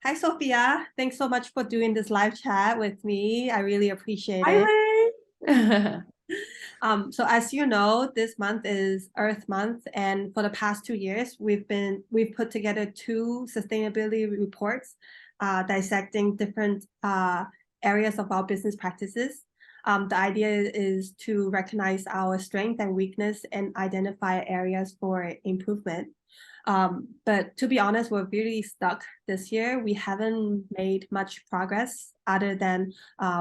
Hi, Sophia. Thanks so much for doing this live chat with me. I really appreciate Hi, it. Lynn. So as you know, this month is Earth Month, and for the past 2 years, we've put together two sustainability reports, dissecting different areas of our business practices. The idea is to recognize our strength and weakness and identify areas for improvement. But to be honest, we're really stuck this year. We haven't made much progress other than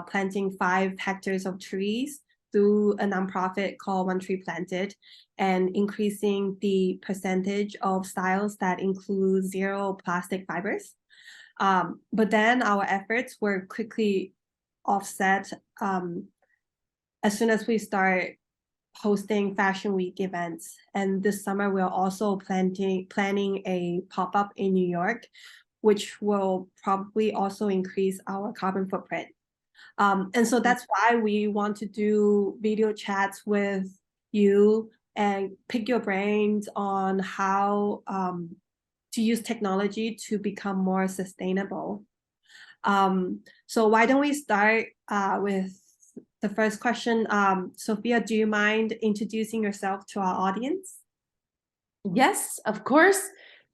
planting 5 hectares of trees through a nonprofit called One Tree Planted and increasing the percentage of styles that include zero plastic fibers. But then our efforts were quickly offset as soon as we start hosting Fashion Week events. And this summer, we're also planning a pop-up in New York, which will probably also increase our carbon footprint. And so that's why we want to do video chats with you and pick your brains on how to use technology to become more sustainable. So why don't we start with the first question? Sophia, do you mind introducing yourself to our audience? Yes, of course.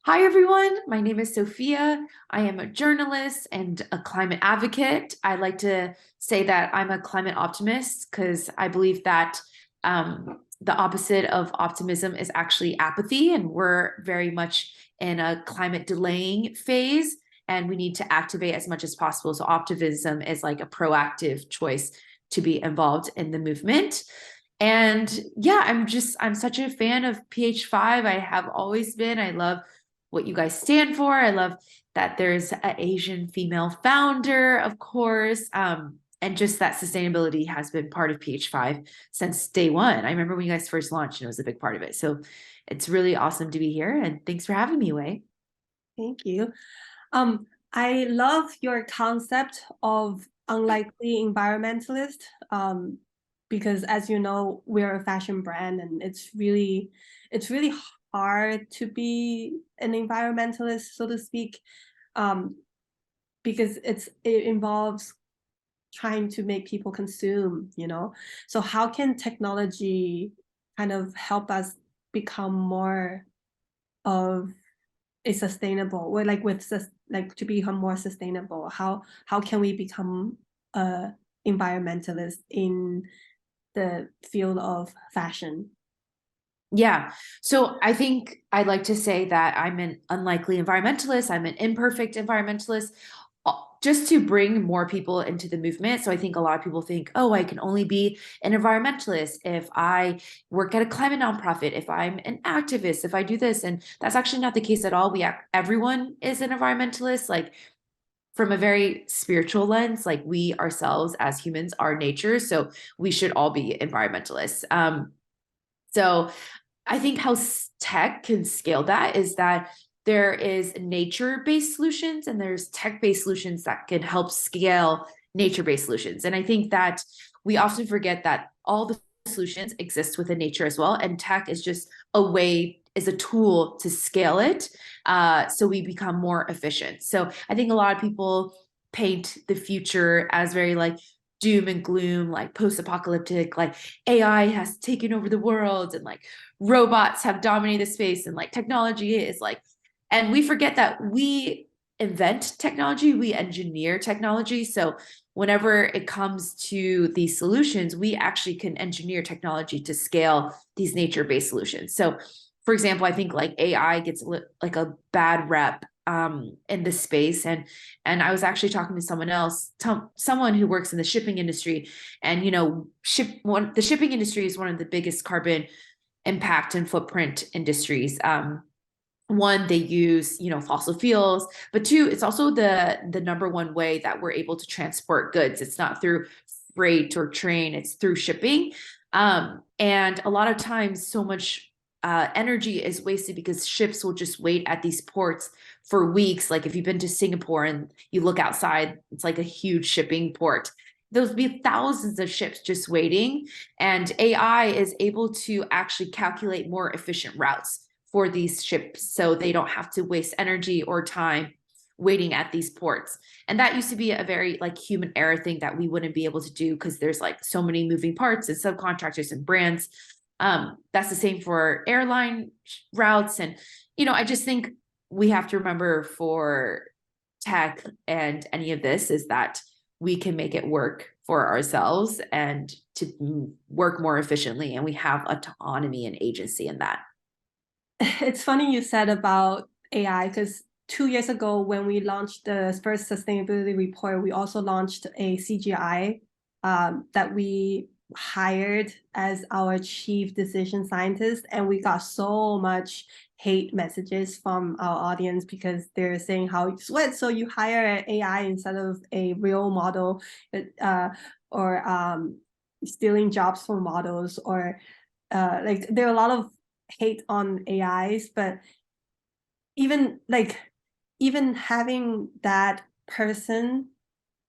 Hi, everyone. My name is Sophia. I am a journalist and a climate advocate. I like to say that I'm a climate optimist because I believe that the opposite of optimism is actually apathy, and we're very much in a climate delaying phase, and we need to activate as much as possible. So optimism is like a proactive choice to be involved in the movement. And yeah, I'm such a fan of PH5. I have always been. I love what you guys stand for. I love that there's an Asian female founder, of course. And just that sustainability has been part of PH5 since day one. I remember when you guys first launched and it was a big part of it. So it's really awesome to be here. And thanks for having me, Wei. Thank you. I love your concept of unlikely environmentalist, because as you know, we're a fashion brand and it's really hard to be an environmentalist, so to speak, um, because it involves trying to make people consume. So how can technology kind of help us become more of a sustainable, or like like to become more sustainable? How can we become a environmentalist in the field of fashion? Yeah. So I think I'd like to say that I'm an unlikely environmentalist. I'm an imperfect environmentalist, just to bring more people into the movement. So I think a lot of people think, oh, I can only be an environmentalist if I work at a climate nonprofit, if I'm an activist, if I do this. And that's actually not the case at all. Everyone is an environmentalist. Like from a very spiritual lens, like we ourselves as humans are nature. So we should all be environmentalists. So I think how tech can scale that is that there is nature-based solutions and there's tech-based solutions that can help scale nature-based solutions. And I think that we often forget that all the solutions exist within nature as well. And tech is just is a tool to scale it, so we become more efficient. So I think a lot of people paint the future as very like doom and gloom, like post-apocalyptic, like AI has taken over the world and like robots have dominated space and like technology is like, and we forget that we invent technology, we engineer technology. So whenever it comes to these solutions, we actually can engineer technology to scale these nature-based solutions. So for example, I think like AI gets like a bad rep in this space, and I was actually talking to someone who works in the shipping industry, and the shipping industry is one of the biggest carbon impact and footprint industries. One, they use fossil fuels, but two, it's also the number one way that we're able to transport goods. It's not through freight or train, it's through shipping. And a lot of times so much energy is wasted because ships will just wait at these ports for weeks. Like if you've been to Singapore and you look outside, it's like a huge shipping port. There'll be thousands of ships just waiting, and AI is able to actually calculate more efficient routes for these ships so they don't have to waste energy or time waiting at these ports. And that used to be a very like human error thing that we wouldn't be able to do because there's like so many moving parts and subcontractors and brands. That's the same for airline routes. And, I just think we have to remember for tech and any of this is that we can make it work for ourselves and to work more efficiently. And we have autonomy and agency in that. It's funny you said about AI because 2 years ago, when we launched the first sustainability report, we also launched a CGI that we hired as our chief decision scientist. And we got so much hate messages from our audience because they're saying how what, so you hire an AI instead of a real model, or stealing jobs from models, or like there are a lot of hate on AIs, but even having that person,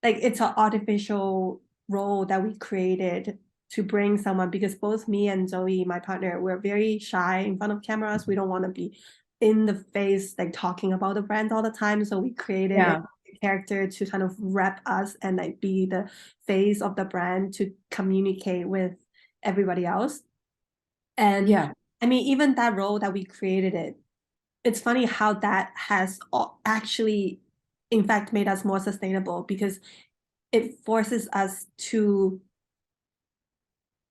like it's an artificial role that we created to bring someone, because both me and Zoe, my partner, we're very shy in front of cameras. We don't want to be in the face, like talking about the brand all the time. So we created a character to kind of rep us and like be the face of the brand to communicate with everybody else. And Yeah. I mean, even that role that we created, it's funny how that has actually, in fact, made us more sustainable because it forces us to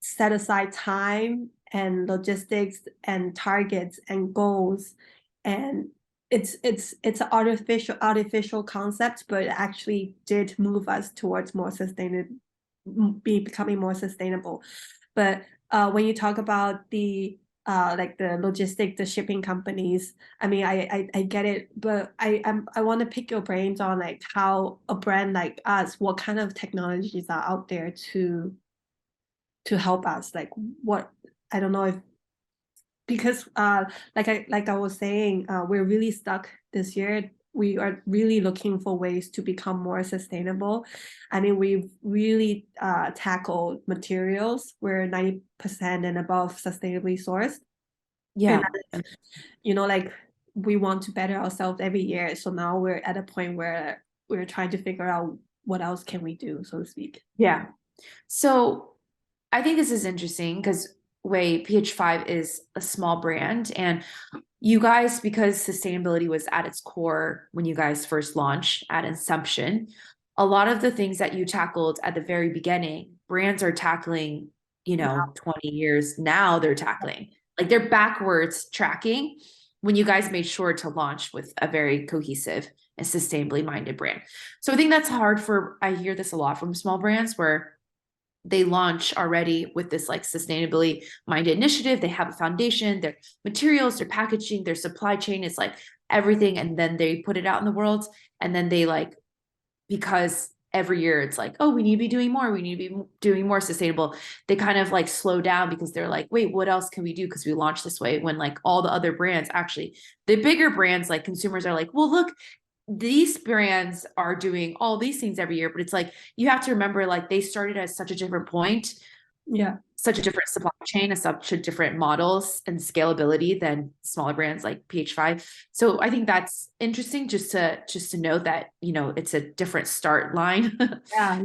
set aside time and logistics and targets and goals. And it's an artificial concept, but it actually did move us towards more sustainable, becoming more sustainable. But when you talk about the like the shipping companies, I mean, I get it, but I want to pick your brains on like how a brand like us, what kind of technologies are out there to help us, like what, I don't know if, because like I was saying, we're really stuck this year. We are really looking for ways to become more sustainable. I mean, we've really tackled materials. We're 90% and above sustainably sourced. And Yeah. like we want to better ourselves every year. So now we're at a point where we're trying to figure out what else can we do, so to speak. Yeah. So I think this is interesting because PH5 is a small brand and you guys, because sustainability was at its core when you guys first launched at inception, a lot of the things that you tackled at the very beginning, brands are tackling, 20 years now they're tackling. Like they're backwards tracking when you guys made sure to launch with a very cohesive and sustainably minded brand. So I think that's hard I hear this a lot from small brands where they launch already with this like sustainability minded initiative. They have a foundation, their materials, their packaging, their supply chain is like everything. And then they put it out in the world. And then they like, because every year it's like, oh, we need to be doing more. We need to be doing more sustainable. They kind of like slow down because they're like, wait, what else can we do? Because we launched this way when like all the other brands actually, the bigger brands, like consumers are like, well, look, these brands are doing all these things every year, but it's like you have to remember like they started at such a different point, Yeah. such a different supply chain, and such a different models and scalability than smaller brands like PH5. So I think that's interesting just to note that it's a different start line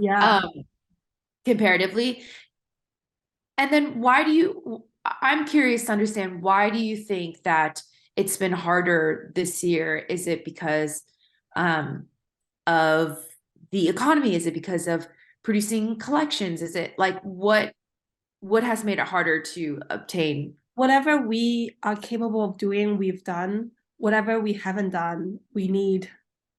Yeah. comparatively. And then I'm curious to understand, why do you think that it's been harder this year? Is it because of the economy? Is it because of producing collections? Is it like what has made it harder to obtain? Whatever we are capable of doing, we've done. Whatever we haven't done, we need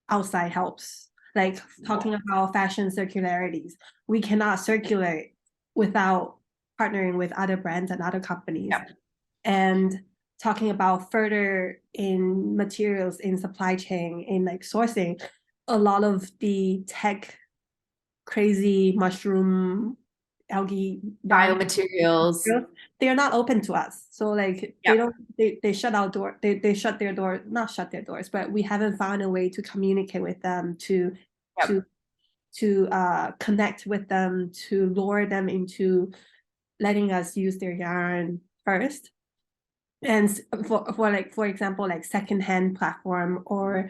outside helps. Like talking about fashion circularities, we cannot circulate without partnering with other brands and other companies. Yeah. And talking about further in materials, in supply chain, in like sourcing, a lot of the tech crazy mushroom algae Biomaterials. they are not open to us. So like Yeah. they don't they shut our door, they shut their door, not shut their doors, but we haven't found a way to communicate with them, Yep. to connect with them, to lure them into letting us use their yarn first. And for example, like secondhand platform, or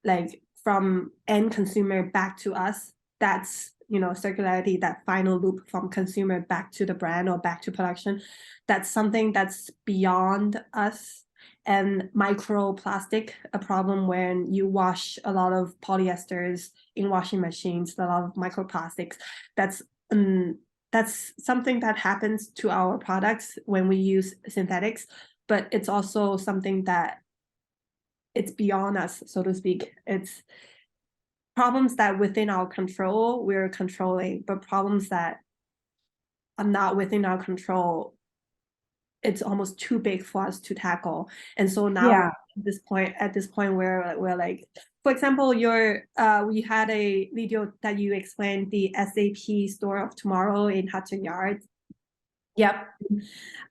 like from end consumer back to us. That's, circularity, that final loop from consumer back to the brand or back to production. That's something that's beyond us. And microplastic, a problem when you wash a lot of polyesters in washing machines, a lot of microplastics. That's something that happens to our products when we use synthetics, but it's also something that it's beyond us, so to speak. It's problems that within our control, we're controlling, but problems that are not within our control, it's almost too big for us to tackle. And so now at this point where we're like, for example, we had a video that you explained the SAP store of tomorrow in Hudson Yards. Yep.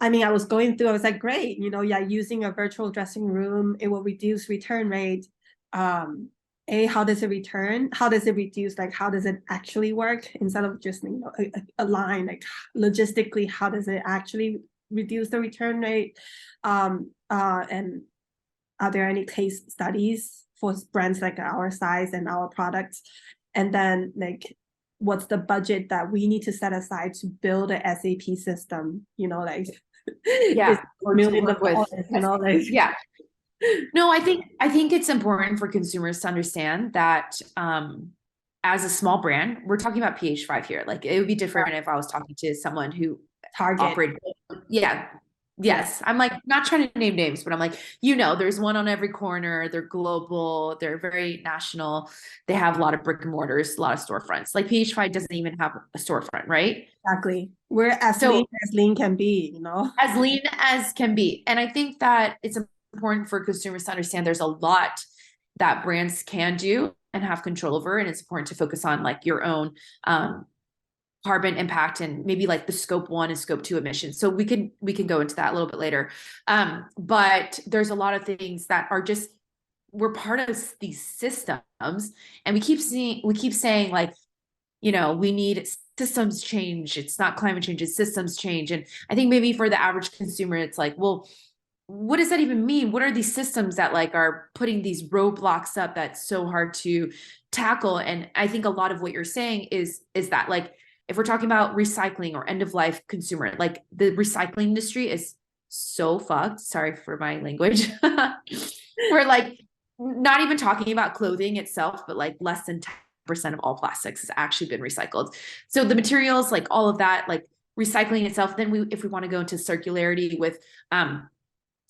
I mean, I was going through, I was like, great, using a virtual dressing room, it will reduce return rate. How does it return? How does it reduce? Like, how does it actually work? Instead of just, a line, like logistically, how does it actually reduce the return rate? And are there any case studies for brands like our size and our products? And then like, what's the budget that we need to set aside to build a SAP system? Yeah. Or millions of dollars, Yeah. No, I think it's important for consumers to understand that as a small brand, we're talking about PH5 here. Like it would be different if I was talking to someone who operated. Yeah. Yes. I'm like not trying to name names, but I'm like, there's one on every corner. They're global. They're very national. They have a lot of brick and mortars, a lot of storefronts. Like PH5 doesn't even have a storefront, right? Exactly. We're as lean can be, As lean as can be. And I think that it's important for consumers to understand there's a lot that brands can do and have control over. And it's important to focus on like your own carbon impact and maybe like the scope 1 and scope 2 emissions. So we can go into that a little bit later. But there's a lot of things that are just, we're part of these systems, and we keep saying like, we need systems change. It's not climate change, it's systems change. And I think maybe for the average consumer, it's like, well, what does that even mean? What are these systems that like are putting these roadblocks up that's so hard to tackle? And I think a lot of what you're saying is that like, if we're talking about recycling or end of life consumer, like the recycling industry is so fucked. Sorry for my language. We're like not even talking about clothing itself, but like less than 10% of all plastics has actually been recycled. So the materials, like all of that, like recycling itself, then if we want to go into circularity with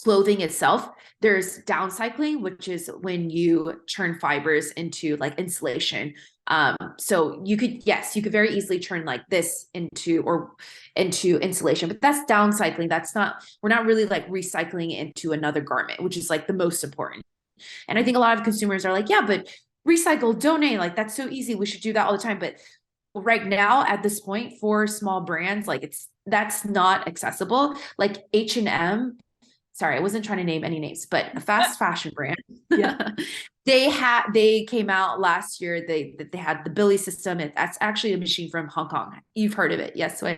clothing itself, there's downcycling, which is when you turn fibers into like insulation. So you could very easily turn like this into insulation, but that's downcycling. We're not really like recycling into another garment, which is like the most important. And I think a lot of consumers are like, yeah, but recycle, donate, like that's so easy. We should do that all the time. But right now at this point for small brands, like that's not accessible. Like H&M, sorry, I wasn't trying to name any names, but a fast fashion brand. Yeah. They came out last year. They had the Billy system. That's actually a machine from Hong Kong. You've heard of it. Yes. And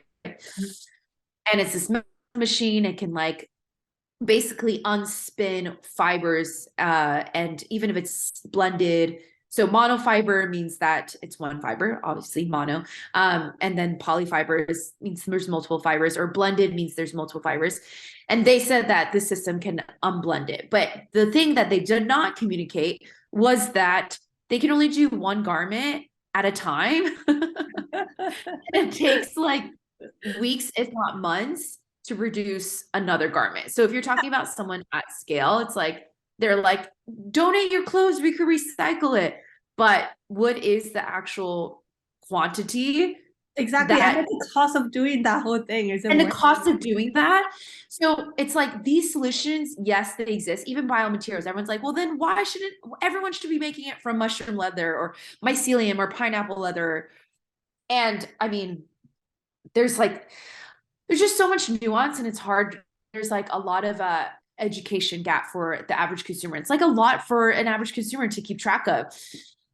it's this machine. It can like basically unspin fibers. And even if it's blended, so monofiber means that it's one fiber, obviously mono. And then polyfibers means there's multiple fibers, or blended means there's multiple fibers. And they said that the system can unblend it. But the thing that they did not communicate was that they can only do one garment at a time. It takes like weeks, if not months, to produce another garment. So if you're talking about someone at scale, it's like, they're like, donate your clothes, we could recycle it. But what is the actual quantity? Exactly. And the cost of doing that whole thing is the cost of doing that. So it's like these solutions, yes, they exist. Even biomaterials. Everyone's like, well, then why shouldn't everyone should be making it from mushroom leather or mycelium or pineapple leather? And I mean, there's just so much nuance, and it's hard. There's like a lot of education gap for the average consumer. It's like a lot for an average consumer to keep track of.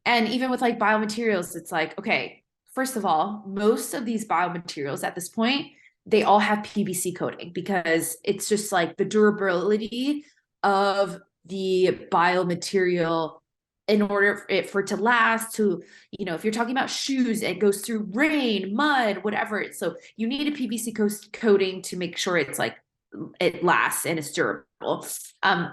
And even with like biomaterials, it's like, okay, first of all, most of these biomaterials at this point, they all have PVC coating because it's just like the durability of the biomaterial in order for it to last, to, if you're talking about shoes, it goes through rain, mud, whatever. So you need a PVC coating to make sure it's like it lasts and it's durable.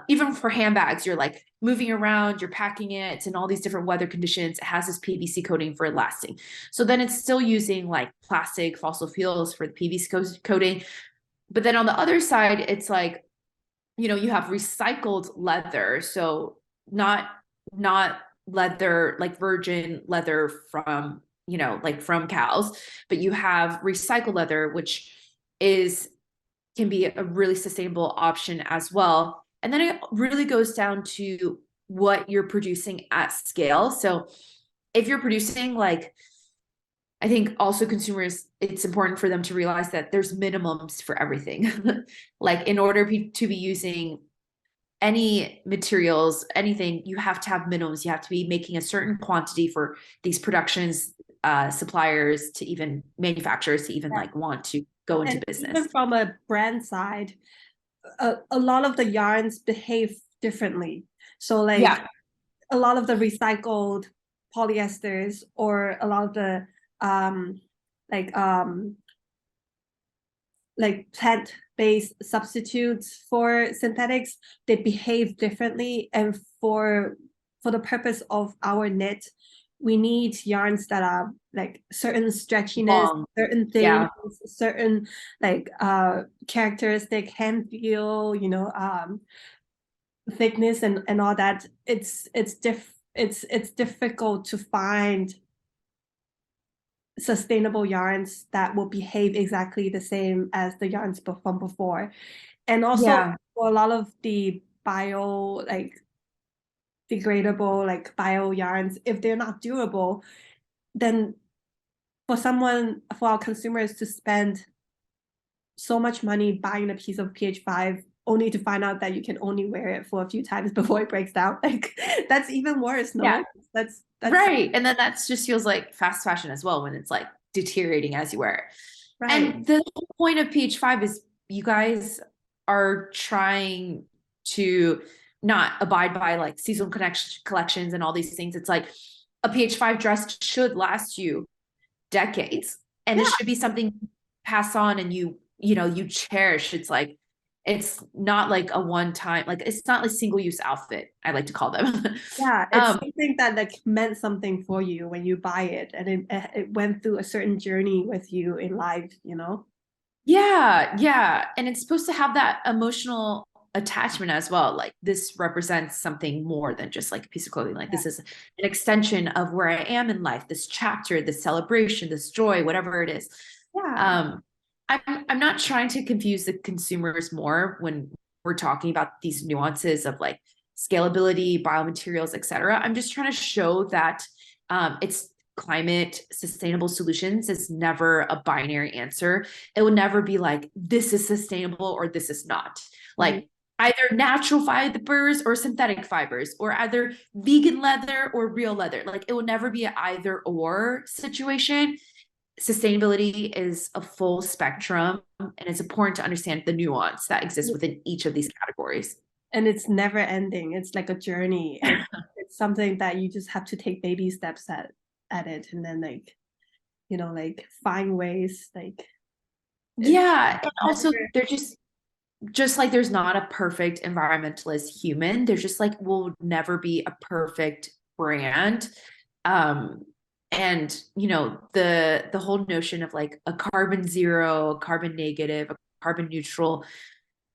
Even for handbags, you're like moving around, you're packing it, it's in all these different weather conditions. It has this PVC coating for it lasting. So then it's still using like plastic, fossil fuels for the PVC coating. But then on the other side, it's like, you have recycled leather. So not leather, like virgin leather from, like from cows, but you have recycled leather, which can be a really sustainable option as well. And then it really goes down to what you're producing at scale. So if you're producing, like, I think also consumers, it's important for them to realize that there's minimums for everything. Like in order to be using any materials, anything, you have to have minimums. You have to be making a certain quantity for these productions, suppliers, to even manufacturers to even like want to go into business. Even from a brand side, a lot of the yarns behave differently. So like a lot of the recycled polyesters, or a lot of the like plant-based substitutes for synthetics, they behave differently. And for the purpose of our knit, we need yarns that are like certain stretchiness, certain things, certain like characteristic hand feel, thickness and all that. It's difficult to find sustainable yarns that will behave exactly the same as the yarns from before. And also for a lot of the degradable, like bio yarns, if they're not durable, then for our consumers to spend so much money buying a piece of PH5 only to find out that you can only wear it for a few times before it breaks down, like that's even worse. That's right. And then that just feels like fast fashion as well, when it's like deteriorating as you wear it. Right. And the whole point of PH5 is you guys are trying to not abide by like seasonal collections and all these things. It's like a PH5 dress should last you decades, and it should be something you pass on and you cherish. It's not like a one-time, like it's not like single-use outfit, I like to call them. It's something that like meant something for you when you buy it, and it went through a certain journey with you in life, Yeah. And it's supposed to have that emotional attachment as well. Like this represents something more than just like a piece of clothing. Like this is an extension of where I am in life, this chapter, this celebration, this joy, whatever it is. I'm not trying to confuse the consumers more when we're talking about these nuances of like scalability, biomaterials, etc. I'm just trying to show that it's climate sustainable solutions is never a binary answer. It will never be like this is sustainable or this is not. Like either natural fibers or synthetic fibers, or either vegan leather or real leather. Like it will never be an either or situation. Sustainability is a full spectrum, and it's important to understand the nuance that exists within each of these categories. And it's never ending. It's like a journey. It's something that you just have to take baby steps at it, and then like find ways, like and also they're just like there's not a perfect environmentalist human. There's just like will never be a perfect brand. And the whole notion of like a carbon zero, a carbon negative, a carbon neutral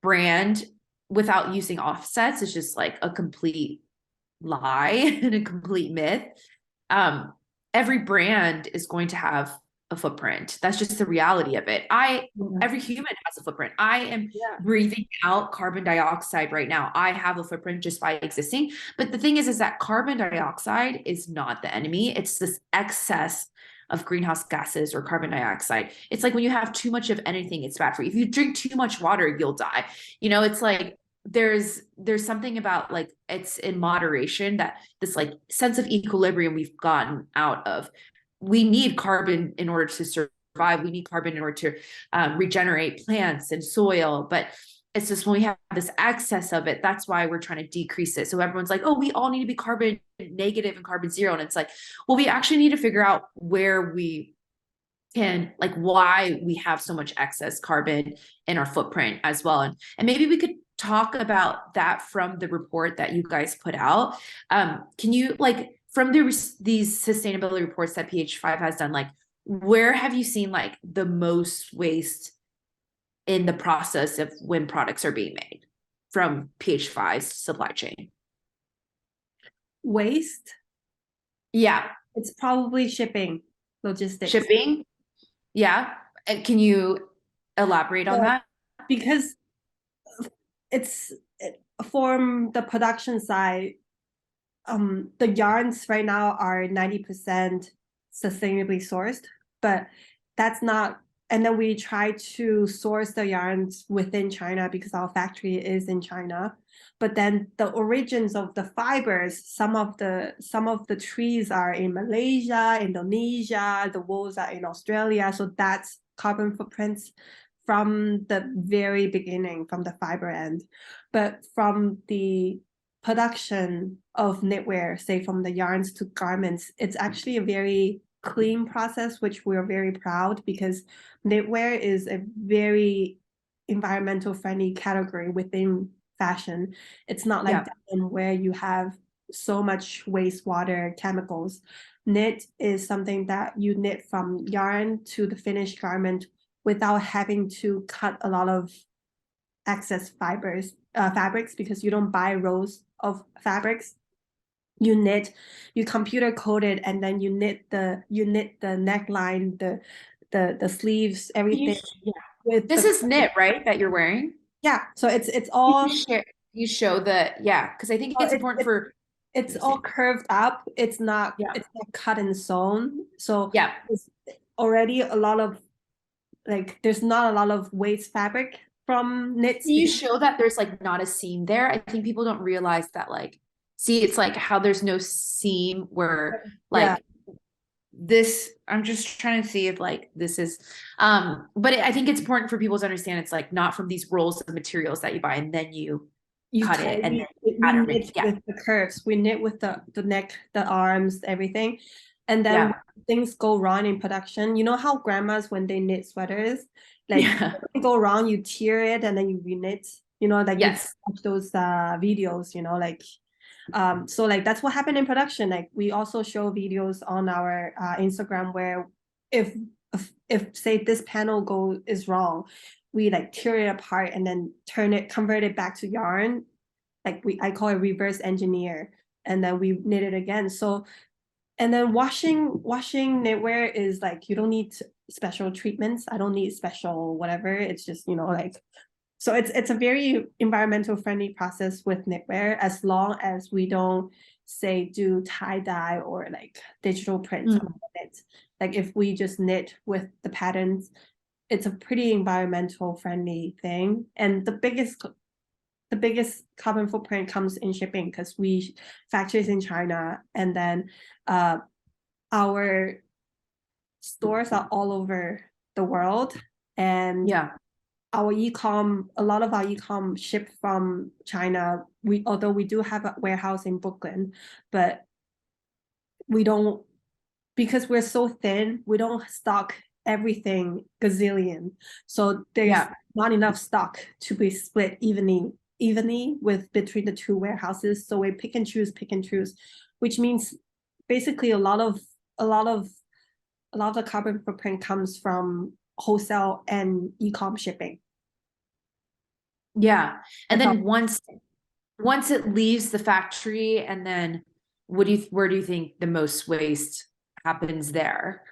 brand without using offsets is just like a complete lie and a complete myth. Every brand is going to have a footprint. That's just the reality of it. Every human has a footprint. I am breathing out carbon dioxide right now. I have a footprint just by existing. But the thing is that carbon dioxide is not the enemy. It's this excess of greenhouse gases or carbon dioxide. It's like when you have too much of anything, it's bad for you. If you drink too much water, you'll die. It's like there's something about like it's in moderation, that this like sense of equilibrium we've gotten out of. We need carbon in order to survive. We need carbon in order to regenerate plants and soil. But It's just when we have this excess of it, that's why we're trying to decrease it. So everyone's like, oh, we all need to be carbon negative and carbon zero. And it's like, well, we actually need to figure out where we can, like, why we have so much excess carbon in our footprint as well. And maybe we could talk about that from the report that you guys put out. Can you, like, from these sustainability reports that PH5 has done, like, where have you seen like the most waste in the process of when products are being made from PH5's supply chain? Waste, Yeah. it's probably shipping, logistics. Shipping. Yeah. And can you elaborate on So that? because it's from the production side, the yarns right now are 90% sustainably sourced, but that's not, and then we try to source the yarns within China because our factory is in China. But then the origins of the fibers, some of the trees are in Malaysia, Indonesia, the wools are in Australia. So that's carbon footprints from the very beginning, from the fiber end. But from the production of knitwear, say from the yarns to garments, it's actually a very clean process, which we're very proud because knitwear is a very environmental friendly category within fashion. It's not like Yeah. denim where you have so much wastewater chemicals. Knit is something that you knit from yarn to the finished garment without having to cut a lot of excess fabrics because you don't buy rolls of fabrics. You knit, you computer code it, and then you knit the neckline, the sleeves, everything Yeah. with This the is knit, right? That you're wearing? yeah. So it's You all share, you show the, yeah, because I think it's it's important it's for it's all understand. curved up. Yeah. It's not cut and sewn. So Yeah. it's already a lot of like there's not a lot of waste fabric from knits You because show that there's like not a seam there. I think people don't realize that, like, see, it's like how there's no seam where yeah, like this, I'm just trying to see if like this is but I think it's important for people to understand it's like not from these rolls of materials that you buy and then you you cut cut it and then we pattern make. knit Yeah. with the curves. We knit with the neck, the arms, everything. And then Yeah. when things go wrong in production, you know how grandmas when they knit sweaters, like Yeah. when they go wrong, you tear it and then you reknit, like you Yes. watch those videos, like so like that's what happened in production. Like we also show videos on our Instagram where if if say this panel is wrong, we like tear it apart and then convert it back to yarn. Like I call it reverse engineer, and then we knit it again. So and then washing knitwear is like you don't need special treatments. I don't need special whatever. It's just like so it's a very environmental friendly process with knitwear as long as we don't say do tie dye or like digital print on it. Like if we just knit with the patterns, it's a pretty environmental friendly thing. And the biggest carbon footprint comes in shipping because we factories in China, and then our stores are all over the world, and Yeah. a lot of our e-com ship from China. Although we do have a warehouse in Brooklyn, but we don't, because we're so thin, we don't stock everything gazillion. So there's Yeah. not enough stock to be split evenly with between the two warehouses. So we pick and choose, which means basically a lot of the carbon footprint comes from wholesale and e-com shipping. Yeah. And That's all. then once it leaves the factory, and then where do you think the most waste happens there?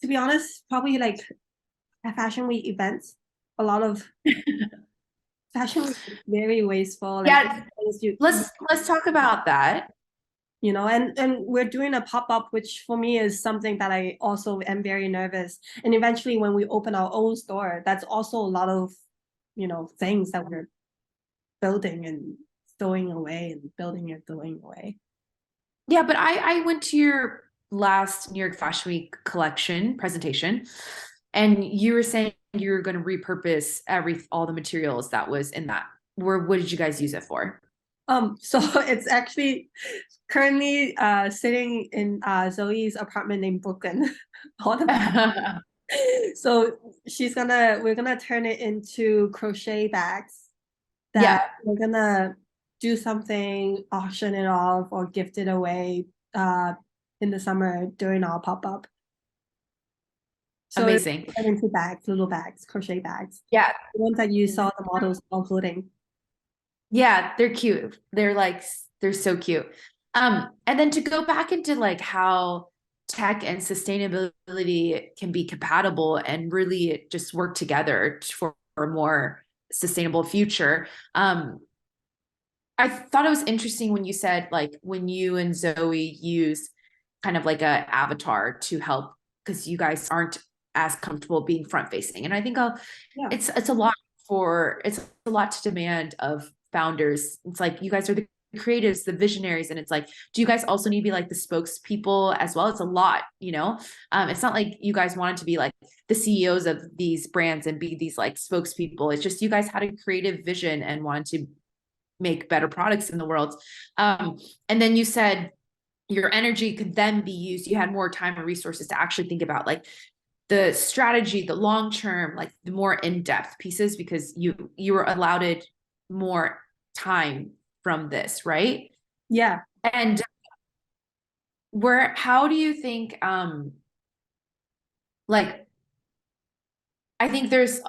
To be honest, probably like at Fashion Week events, a lot of Fashion Week is very wasteful. Like Yeah, you, let's talk about that. and we're doing a pop-up, which for me is something that I also am very nervous. And eventually when we open our own store, that's also a lot of things that we're building and throwing away and building and throwing away. Yeah, but I went to your last New York Fashion Week collection presentation, and you were saying you were going to repurpose all the materials that was in that. What did you guys use it for? So it's actually currently sitting in Zoe's apartment in Brooklyn. All the So we're gonna turn it into crochet bags that Yeah, we're gonna do something, auction it off or gift it away in the summer during our pop-up. So it's amazing. turned into bags, little bags, crochet bags. Yeah. The ones that you saw the models including. Yeah, they're cute. They're so cute. And then to go back into like how tech and sustainability can be compatible and really just work together for a more sustainable future. I thought it was interesting when you said like when you and Zoe use kind of like a avatar to help because you guys aren't as comfortable being front facing. And I think Yeah. it's a lot to demand of founders. It's like you guys are the creatives, the visionaries, and it's like, do you guys also need to be like the spokespeople as well? It's a lot, you know. It's not like you guys wanted to be like the CEOs of these brands and be these like spokespeople. It's just you guys had a creative vision and wanted to make better products in the world. And then you said your energy could then be used. You had more time and resources to actually think about like the strategy, the long term, like the more in-depth pieces because you were allowed more time from this, right? Yeah. And how do you think like I think there's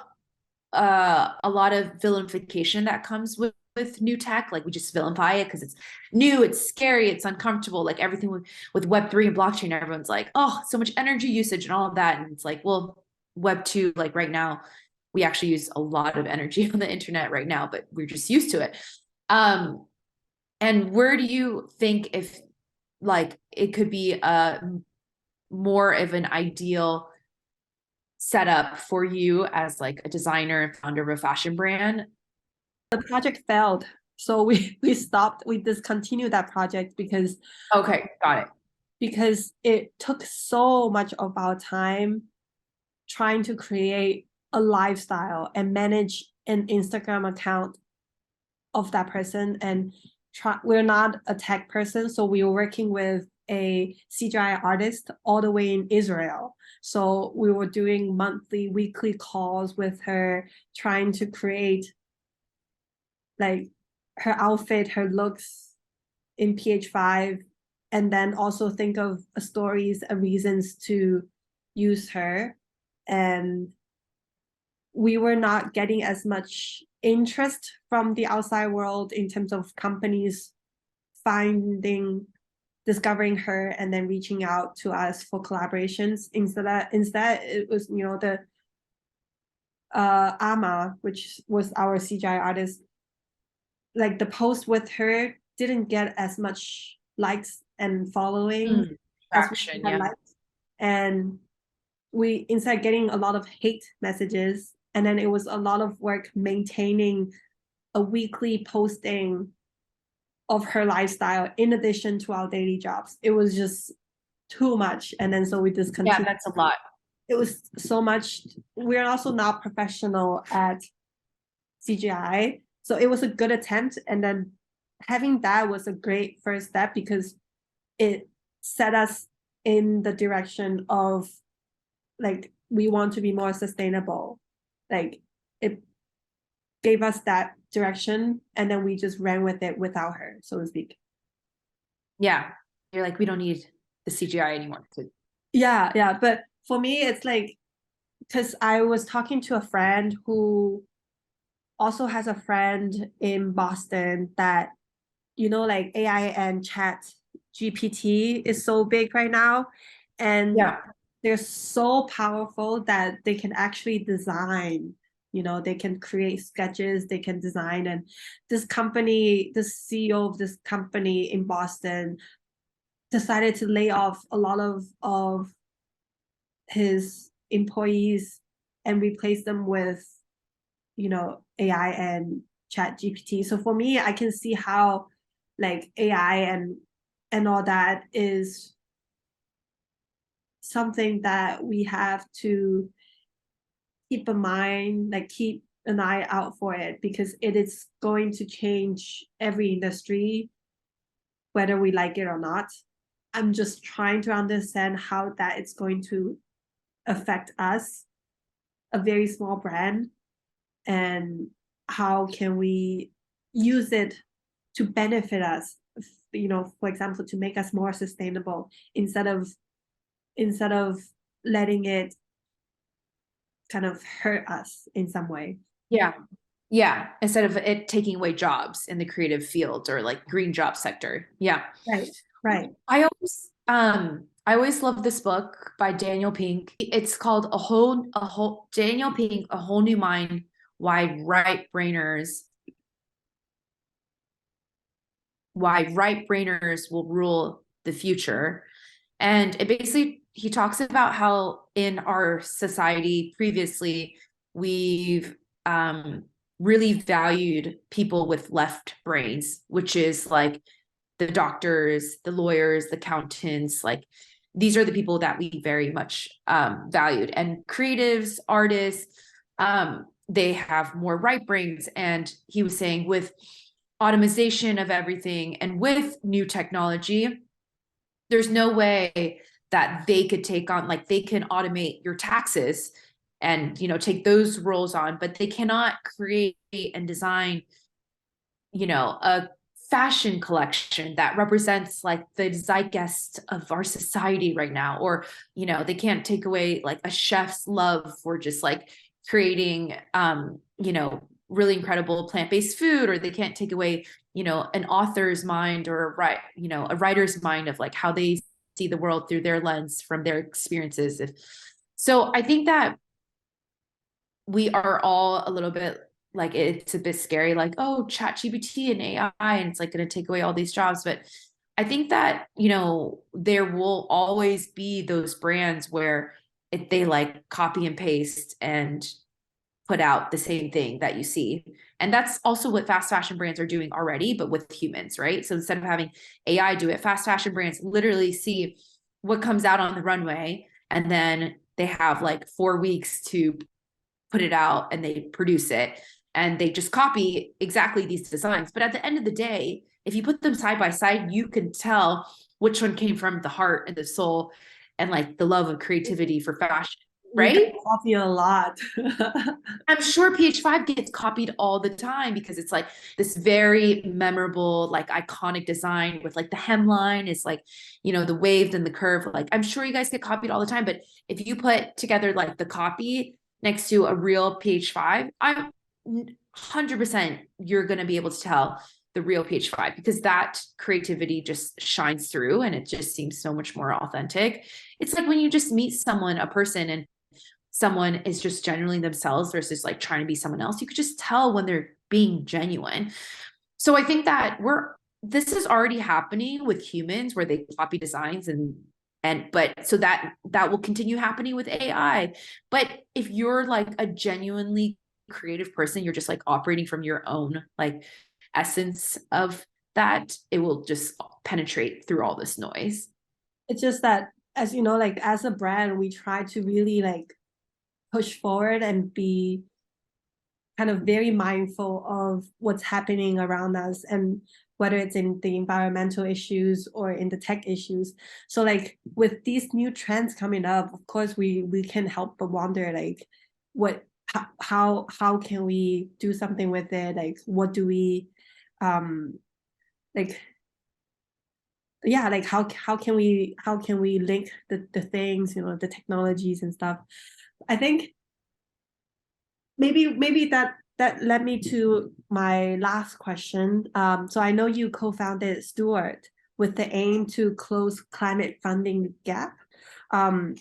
a lot of villainification that comes with new tech. Like we just vilify it because it's new, it's scary, it's uncomfortable. Like everything with Web3 and blockchain, everyone's like, oh, so much energy usage and all of that. And it's like, well, Web2, like right now, we actually use a lot of energy on the internet right now, but we're just used to it. And where do you think if like it could be a more of an ideal setup for you as like a designer and founder of a fashion brand? The project failed. So we stopped, we discontinued that project Okay, got it. because it took so much of our time trying to create a lifestyle and manage an Instagram account of that person and we're not a tech person, so we were working with a CGI artist all the way in Israel. So we were doing monthly, weekly calls with her, trying to create like her outfit, her looks in PH5, and then also think of stories and reasons to use her. And we were not getting as much interest from the outside world in terms of companies discovering her and then reaching out to us for collaborations. Instead it was, the Ama, which was our CGI artist, like the post with her didn't get as much likes and following as we Traction, had yeah. liked. And we instead getting a lot of hate messages. And then it was a lot of work maintaining a weekly posting of her lifestyle in addition to our daily jobs. It was just too much. And then so we Yeah, discontinued. that's a lot. It was so much. We're also not professional at CGI. So it was a good attempt. And then having that was a great first step because it set us in the direction of like we want to be more sustainable. Like it gave us that direction and then we just ran with it without her, so to speak. Yeah. You're like, we don't need the CGI anymore. Yeah. But for me, it's like because I was talking to a friend who also has a friend in Boston that, like AI and chat GPT is so big right now. And Yeah. they're so powerful that they can actually design, they can create sketches, they can design. And the CEO of this company in Boston decided to lay off a lot of his employees and replace them with, AI and chat GPT. So for me, I can see how like AI and all that is something that we have to keep in mind, like keep an eye out for it, because it is going to change every industry, whether we like it or not. I'm just trying to understand how that is going to affect us, a very small brand, and how can we use it to benefit us, for example, to make us more sustainable, instead of letting it kind of hurt us in some way. Yeah. Yeah. Instead of it taking away jobs in the creative field or like green job sector. Yeah. Right, right. I always love this book by Daniel Pink. It's called Daniel Pink, A Whole New Mind, Why Right Brainers Will Rule the Future. And it basically, he talks about how in our society previously, we've really valued people with left brains, which is like the doctors, the lawyers, the accountants, like these are the people that we very much valued. And creatives, artists, they have more right brains. And he was saying with automation of everything and with new technology, there's no way that they could take on, like they can automate your taxes and, take those roles on, but they cannot create and design, a fashion collection that represents like the zeitgeist of our society right now. Or, they can't take away like a chef's love for just like creating, really incredible plant-based food, or they can't take away, an author's mind or a writer's mind of like how they see the world through their lens from their experiences. So I think that we are all a little bit like, it's a bit scary, like, oh, ChatGPT and AI, and it's like going to take away all these jobs. But I think that, there will always be those brands where they like copy and paste and put out the same thing that you see. And that's also what fast fashion brands are doing already, but with humans, right? So instead of having AI do it, fast fashion brands literally see what comes out on the runway, and then they have like 4 weeks to put it out, and they produce it, and they just copy exactly these designs. But at the end of the day, if you put them side by side, you can tell which one came from the heart and the soul and like the love of creativity for fashion, We right? copy a lot. I'm sure PH5 gets copied all the time because it's like this very memorable, like iconic design with like the hemline is like, the wave and the curve. Like I'm sure you guys get copied all the time, but if you put together like the copy next to a real PH5, I'm 100% you're going to be able to tell the real PH5 because that creativity just shines through and it just seems so much more authentic. It's like when you just meet someone, a person, and someone is just genuinely themselves versus like trying to be someone else. You could just tell when they're being genuine. So I think that this is already happening with humans where they copy designs but so that will continue happening with AI. But if you're like a genuinely creative person, you're just like operating from your own like essence of that, it will just penetrate through all this noise. It's just that, as you know, like as a brand, we try to really like push forward and be kind of very mindful of what's happening around us, and whether it's in the environmental issues or in the tech issues. So like with these new trends coming up, of course we can help but wonder like what how can we do something with it, like what do we like yeah, like how can we link the things, the technologies and stuff. I think maybe that led me to my last question. So I know you co-founded Stewart with the aim to close climate funding gap. Um,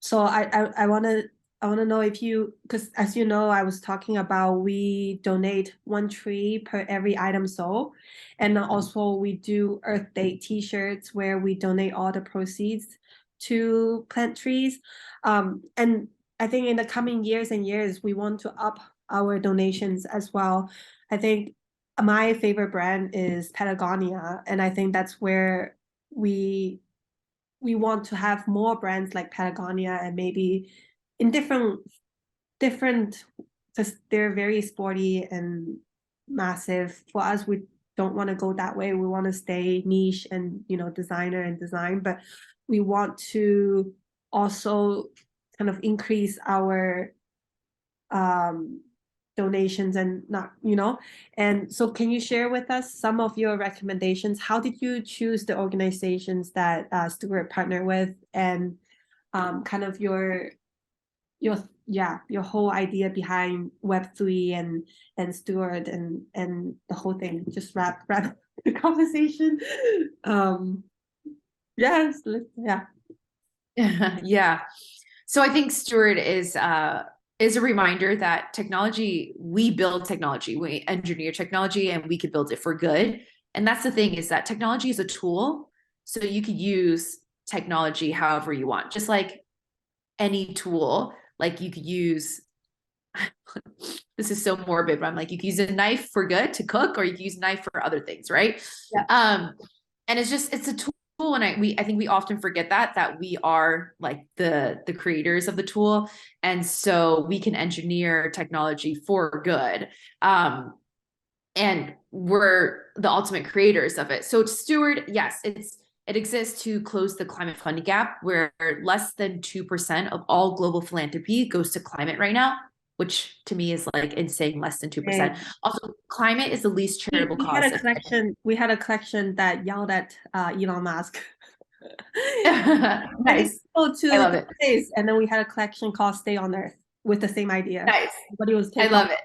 so I want to know if you, because as you know, I was talking about we donate 1 tree per every item sold, and also we do Earth Day T-shirts where we donate all the proceeds to plant trees. And I think in the coming years and years, we want to up our donations as well. I think my favorite brand is Patagonia, and I think that's where we we want to have more brands like Patagonia, and maybe in different different, because they're very sporty and massive. For us, we don't want to go that way. We want to stay niche and, designer and design, but we want to also kind of increase our donations and not, and so can you share with us some of your recommendations? How did you choose the organizations that Stuart partnered with, and kind of your whole idea behind Web3 and Stuart and the whole thing? Just wrap the conversation. Yes, yeah. Yeah. So I think Stuart is a reminder that technology, we build technology, we engineer technology, and we could build it for good. And that's the thing, is that technology is a tool. So you could use technology however you want, just like any tool. Like you could use, this is so morbid, but I'm like, you can use a knife for good to cook, or you can use a knife for other things, right? Yeah. And it's a tool. And I think we often forget that we are like the creators of the tool. And so we can engineer technology for good. And we're the ultimate creators of it. So Steward, yes, it exists to close the climate funding gap, where less than 2% of all global philanthropy goes to climate right now, which to me is like insane, less than 2%. Also, climate is the least charitable cause. We had a collection that yelled at Elon Musk. Nice. I love it. Space, and then we had a collection called Stay on Earth with the same idea. Nice. Everybody was I love it.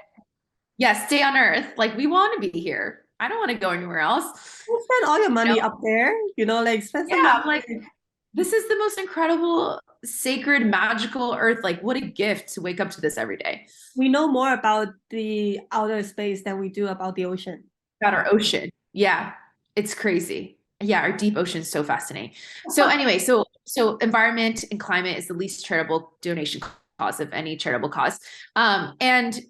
Yeah, stay on Earth. Like, we want to be here. I don't want to go anywhere else. You spend all your money up there, like spend some money. I'm like, this is the most incredible, sacred, magical Earth. Like, what a gift to wake up to this every day. We know more about the outer space than we do about the ocean. About our ocean. Yeah, it's crazy. Yeah, our deep ocean is so fascinating. So anyway, so environment and climate is the least charitable donation cause of any charitable cause. And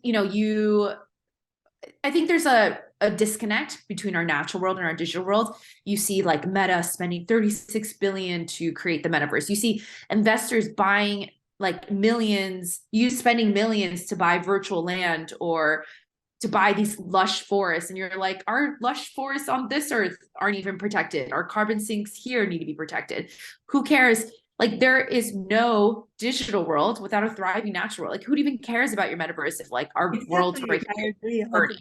I think there's a disconnect between our natural world and our digital world. You see like Meta spending 36 billion to create the metaverse. You see investors buying like millions, spending millions to buy virtual land or to buy these lush forests. And you're like, our lush forests on this earth aren't even protected. Our carbon sinks here need to be protected. Who cares? Like, there is no digital world without a thriving natural world. Like, who even cares about your metaverse if like our world's right here? I agree.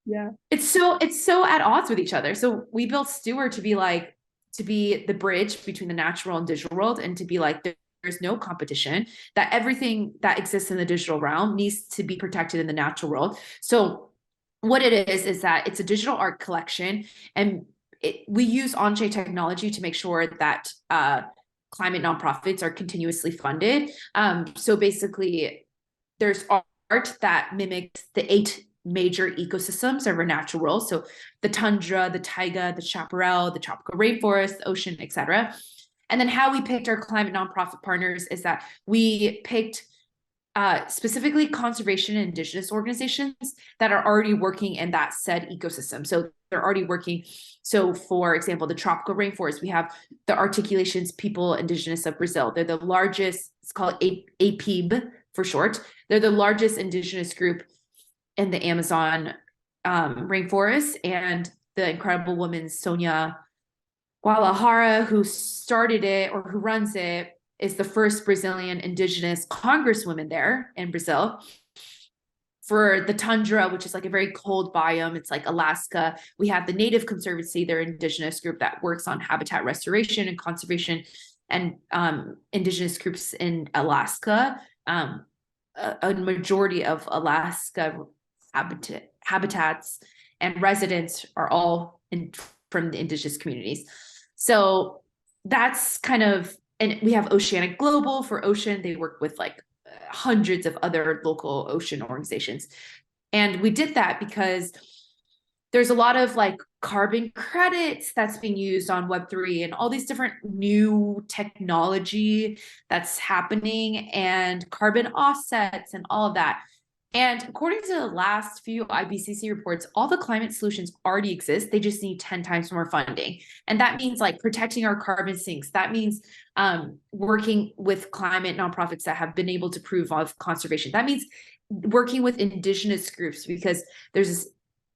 Yeah. It's so at odds with each other. So we built Steward to be the bridge between the natural and digital world, and to be like, there's no competition, that everything that exists in the digital realm needs to be protected in the natural world. So what it is that it's a digital art collection, and we use on-chain technology to make sure that climate nonprofits are continuously funded. So basically, there's art that mimics the 8 major ecosystems of our natural world. So the tundra, the taiga, the chaparral, the tropical rainforest, the ocean, etc. And then how we picked our climate nonprofit partners is that we picked specifically conservation and indigenous organizations that are already working in that said ecosystem. So they're already working. So for example, the tropical rainforest, we have the Articulations People Indigenous of Brazil. They're the largest, it's called APIB for short. They're the largest indigenous group in the Amazon rainforest. And the incredible woman, Sonia Guadalajara, who started it or who runs it, is the first Brazilian indigenous congresswoman there in Brazil. For the tundra, which is like a very cold biome, it's like Alaska, we have the Native Conservancy, their indigenous group that works on habitat restoration and conservation, and indigenous groups in Alaska. A majority of Alaska habitats and residents are all from the indigenous communities. So that's kind of, and we have Oceanic Global for ocean. They work with like hundreds of other local ocean organizations. And we did that because there's a lot of like carbon credits that's being used on Web3 and all these different new technology that's happening, and carbon offsets and all of that. And according to the last few IPCC reports, all the climate solutions already exist. They just need 10 times more funding. And that means like protecting our carbon sinks. That means working with climate nonprofits that have been able to prove of conservation. That means working with indigenous groups, because there's this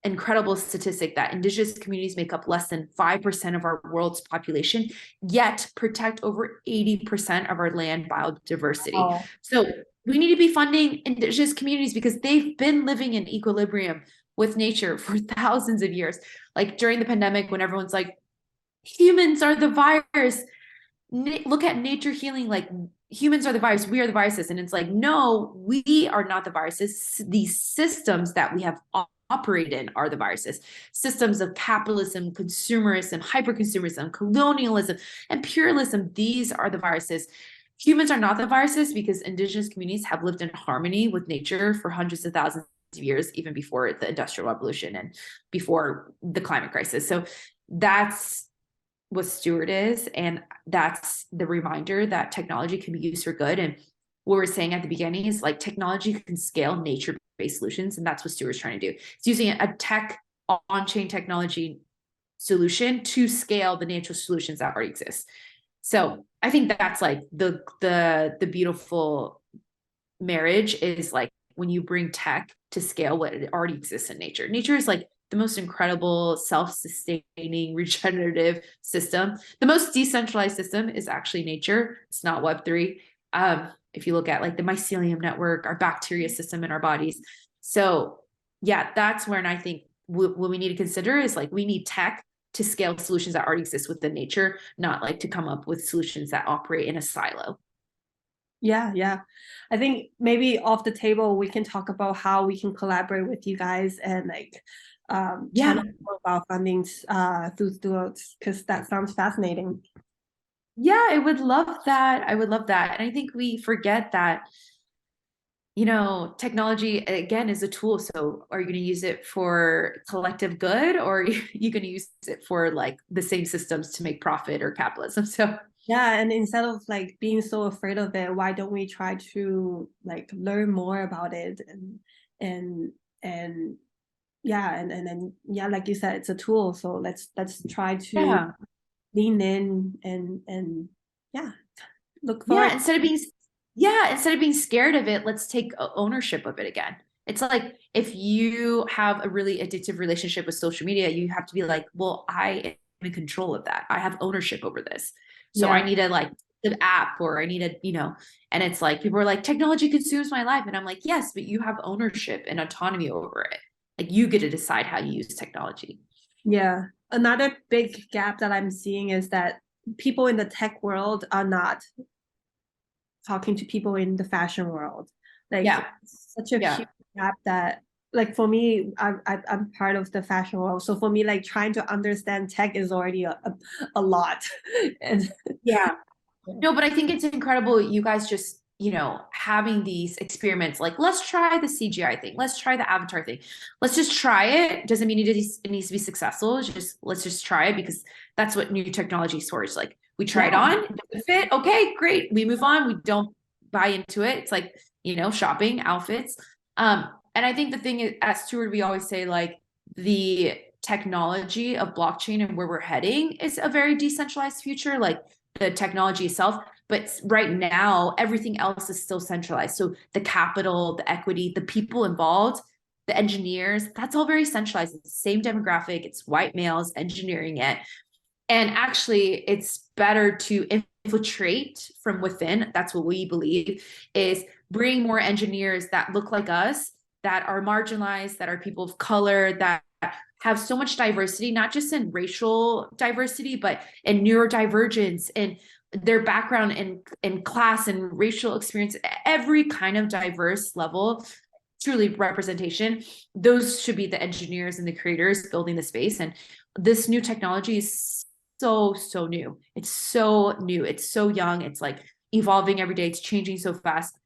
incredible statistic that indigenous communities make up less than 5% of our world's population, yet protect over 80% of our land biodiversity. Oh, So we need to be funding indigenous communities because they've been living in equilibrium with nature for thousands of years. Like during the pandemic, when everyone's like, humans are the virus, look at nature healing, like humans are the virus, we are the viruses. And it's like, no, we are not the viruses. These systems that we have operate in are the viruses. Systems of capitalism, consumerism, hyperconsumerism, colonialism, imperialism, these are the viruses. Humans are not the viruses because indigenous communities have lived in harmony with nature for hundreds of thousands of years, even before the Industrial Revolution and before the climate crisis. So that's what Steward is. And that's the reminder that technology can be used for good. And what we're saying at the beginning is like technology can scale nature-based solutions. And that's what Steward's trying to do. It's using a tech on-chain technology solution to scale the natural solutions that already exist. So I think that's like the beautiful marriage is like when you bring tech to scale what already exists in nature. Nature is like the most incredible, self-sustaining, regenerative system. The most decentralized system is actually nature. It's not Web3. If you look at like the mycelium network, our bacteria system in our bodies. So yeah, that's when I think what we need to consider is like we need tech to scale solutions that already exist within nature, not like to come up with solutions that operate in a silo. yeah. I think maybe off the table, we can talk about how we can collaborate with you guys and like channel more of our fundings through Stuarts, because that sounds fascinating. Yeah, I would love that. I would love that. And I think we forget that, you know, technology again is a tool. So are you going to use it for collective good, or are you going to use it for like the same systems to make profit or capitalism? So Yeah, and instead of like being so afraid of it, why don't we try to like learn more about it and and yeah, and then yeah, like you said, it's a tool. So let's try to yeah. lean in and yeah, look Yeah, forward. instead of being scared of it, let's take ownership of it again. It's like if you have a really addictive relationship with social media, you have to be like, well, I am in control of that. I have ownership over this. So I Yeah, need to like an app, or I need a, you know, and it's like people are like, technology consumes my life. And I'm like, yes, but you have ownership and autonomy over it. Like you get to decide how you use technology. yeah. Another big gap that I'm seeing is that people in the tech world are not talking to people in the fashion world. Like Yeah. such a Yeah. huge gap that like for me, I'm part of the fashion world. So for me, like trying to understand tech is already a lot. And Yeah. No, but I think it's incredible you guys just, you know, having these experiments like let's try the CGI thing. Let's try the avatar thing. Let's just try it. Doesn't mean it needs to be successful. It's just let's just try it because that's what new technology sorts. Like we try it yeah, on, it doesn't fit. Okay, great. We move on. We don't buy into it. It's like, you know, shopping, outfits. And I think the thing is at Steward, we always say like the technology of blockchain and where we're heading is a very decentralized future. Like the technology itself, but right now everything else is still centralized. So the capital, the equity, the people involved, the engineers, that's all very centralized. It's the same demographic, it's white males engineering it. And actually it's better to infiltrate from within. That's what we believe, is bring more engineers that look like us, that are marginalized, that are people of color, that have so much diversity, not just in racial diversity, but in neurodivergence and their background in class and racial experience, every kind of diverse level, truly representation. Those should be the engineers and the creators building the space. And this new technology is so new. It's so new. It's so young. It's like evolving every day. It's changing so fast.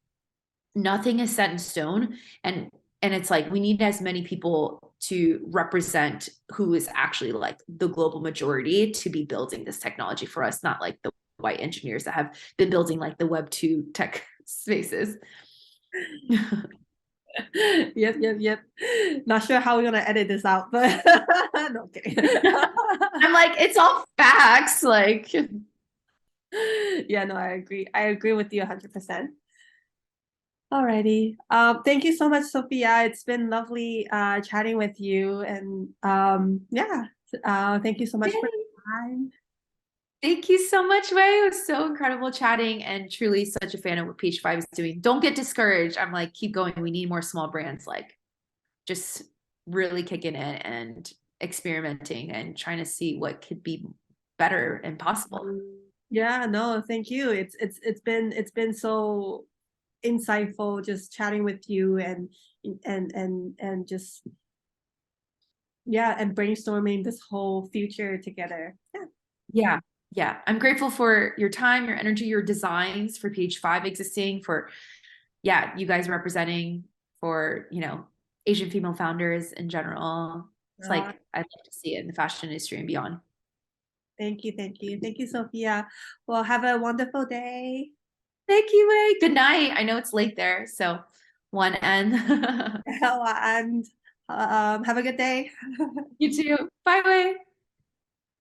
Nothing is set in stone. And it's like we need as many people to represent who is actually like the global majority to be building this technology for us, not like the white engineers that have been building like the Web 2 tech spaces. Yep. Not sure how we're gonna edit this out, but no kidding. I'm like, it's all facts. Like, Yeah, no, I agree. I agree with you 100%. Alrighty. Thank you so much, Sophia. It's been lovely chatting with you, and yeah, thank you so much for the time. thank you so much, Wei. It was so incredible chatting and truly such a fan of what PH5 is doing. Don't get discouraged. I'm like, keep going. We need more small brands, like just really kicking it and experimenting and trying to see what could be better and possible. Yeah, no, thank you. It's been so insightful just chatting with you and just yeah, and brainstorming this whole future together. Yeah. Yeah. Yeah. I'm grateful for your time, your energy, your designs for PH5 existing, for, yeah, you guys representing for, Asian female founders in general. It's Uh, like, I'd love to see it in the fashion industry and beyond. thank you, Sophia. Well, have a wonderful day. Thank you, Wei. Good night. I know it's late there, so one end. And have a good day. You too. Bye, Wei.